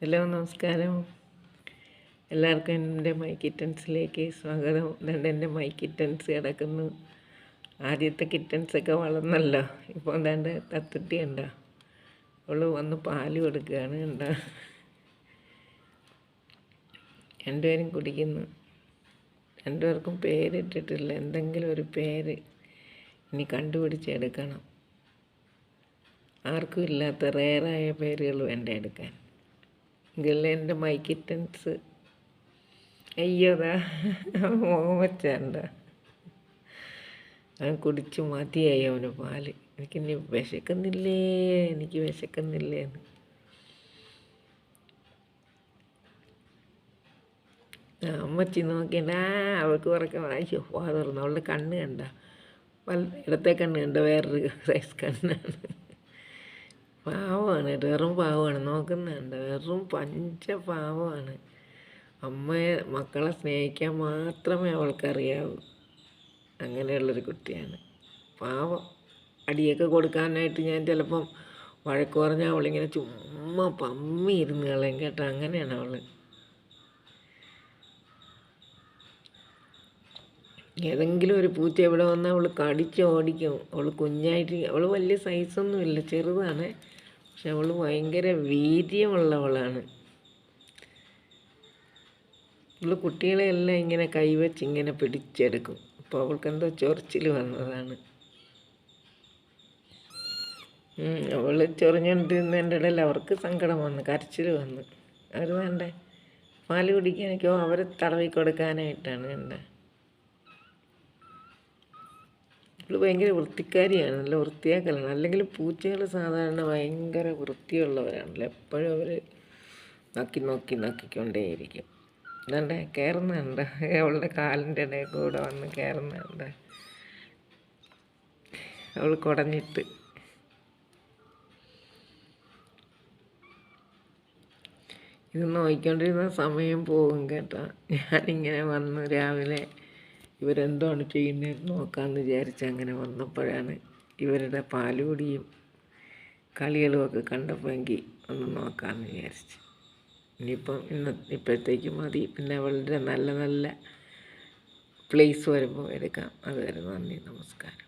Hello, നമസ്കാരം. എല്ലാവർക്കും എൻ്റെ മൈ കിറ്റൻസിലേക്ക് സ്വാഗതം. ഇതുകൊണ്ട് എൻ്റെ മൈ കിറ്റൻസ് കിടക്കുന്നു. ആദ്യത്തെ കിറ്റൻസൊക്കെ വളർന്നല്ലോ. ഇപ്പോൾ എന്താണ്ട് തത്തുട്ടി ഉണ്ടോ, അവൾ വന്ന് പാല് കൊടുക്കുകയാണ്. കണ്ടോ, രണ്ടുപേരും കുടിക്കുന്നു. രണ്ടുപേർക്കും പേരിട്ടിട്ടില്ല. എന്തെങ്കിലും ഒരു പേര് ഇനി കണ്ടുപിടിച്ചെടുക്കണം. ആർക്കും ഇല്ലാത്ത റെയറായ പേരുകൾ വേണ്ട എടുക്കാൻ. എങ്കിലും എൻ്റെ മൈ കിറ്റൻസ് അയ്യോതാ മുഖം വെച്ചാണ്ട. അവൻ കുടിച്ച് മതിയായി അവന് പാല്. എനിക്കിനി വിശക്കുന്നില്ലേ, എനിക്ക് വിശക്കുന്നില്ലേന്ന്. അമ്മച്ചി നോക്കിണ്ട. അവൾക്ക് ഉറക്കം. അയ്യോ, വാ തുറന്നു. അവളുടെ കണ്ണ് കണ്ട, ഇടത്തെ കണ്ണ് കണ്ട, വേറൊരു സൈസ് കണ്ണാണ്. പാവമാണ്, വെറും പാവമാണ്. നോക്കുന്നുണ്ട്, വെറും പഞ്ചപാവമാണ്. അമ്മയെ മക്കളെ സ്നേഹിക്കാൻ മാത്രമേ അവൾക്കറിയാവൂ. അങ്ങനെയുള്ളൊരു കുട്ടിയാണ്. പാവം. അടിയൊക്കെ കൊടുക്കാനായിട്ട് ഞാൻ ചിലപ്പം വഴക്ക് പറഞ്ഞാൽ അവളിങ്ങനെ ചുമ്മാ പമ്മി ഇരുന്ന് കളയും കേട്ടോ. അങ്ങനെയാണ് അവൾ. ഏതെങ്കിലും ഒരു പൂച്ച ഇവിടെ വന്നാൽ അവൾ കടിച്ച് ഓടിക്കും. അവൾ കുഞ്ഞായിട്ട്, അവൾ വലിയ സൈസൊന്നുമില്ല, ചെറുതാണ്. പക്ഷെ അവൾ ഭയങ്കര വീര്യമുള്ളവളാണ്. അവൾ കുട്ടികളെയെല്ലാം ഇങ്ങനെ കൈവച്ച് ഇങ്ങനെ പിടിച്ചെടുക്കും. അപ്പോൾ അവൾക്കെന്തോ ചൊറിച്ചിൽ വന്നതാണ്. അവൾ ചൊറിഞ്ഞുകൊണ്ടിരുന്നതിൻ്റെ ഇടയിൽ അവർക്ക് സങ്കടം വന്നു, കരച്ചിൽ വന്നു. അവർ വേണ്ടേ പാല് കുടിക്കാനൊക്കെ അവരെ തടവി കൊടുക്കാനായിട്ടാണ്. വേണ്ടേ, അവൾ ഭയങ്കര വൃത്തിക്കാരിയാണ്, നല്ല വൃത്തിയാക്കലാണ്. അല്ലെങ്കിൽ പൂച്ചകൾ സാധാരണ ഭയങ്കര വൃത്തിയുള്ളവരാണല്ലോ. എപ്പോഴും അവർ നോക്കിക്കൊണ്ടേയിരിക്കും. ഇതണ്ടേ കയറുന്നുണ്ട്, അവളുടെ കാലിൻ്റെ ഇടയിൽ കൂടെ വന്ന് കയറുന്നുണ്ട്. അവൾ കുടഞ്ഞിട്ട്. ഇത് നോക്കിക്കൊണ്ടിരുന്ന സമയം പോകും കേട്ടോ. ഞാനിങ്ങനെ വന്ന് രാവിലെ ഇവരെന്താണ് ചെയ്യുന്നതെന്ന് നോക്കാമെന്ന് വിചാരിച്ച് അങ്ങനെ വന്നപ്പോഴാണ് ഇവരുടെ പാലുകുടിയും കളികളുമൊക്കെ കണ്ടപ്പോൾ എങ്കിൽ ഒന്ന് നോക്കാമെന്ന് വിചാരിച്ച്. ഇനിയിപ്പം ഇപ്പോഴത്തേക്ക് മതി. പിന്നെ വളരെ നല്ല നല്ല പ്ലേസ് വരുമ്പോൾ എടുക്കാം. അതുവരെ നന്ദി, നമസ്കാരം.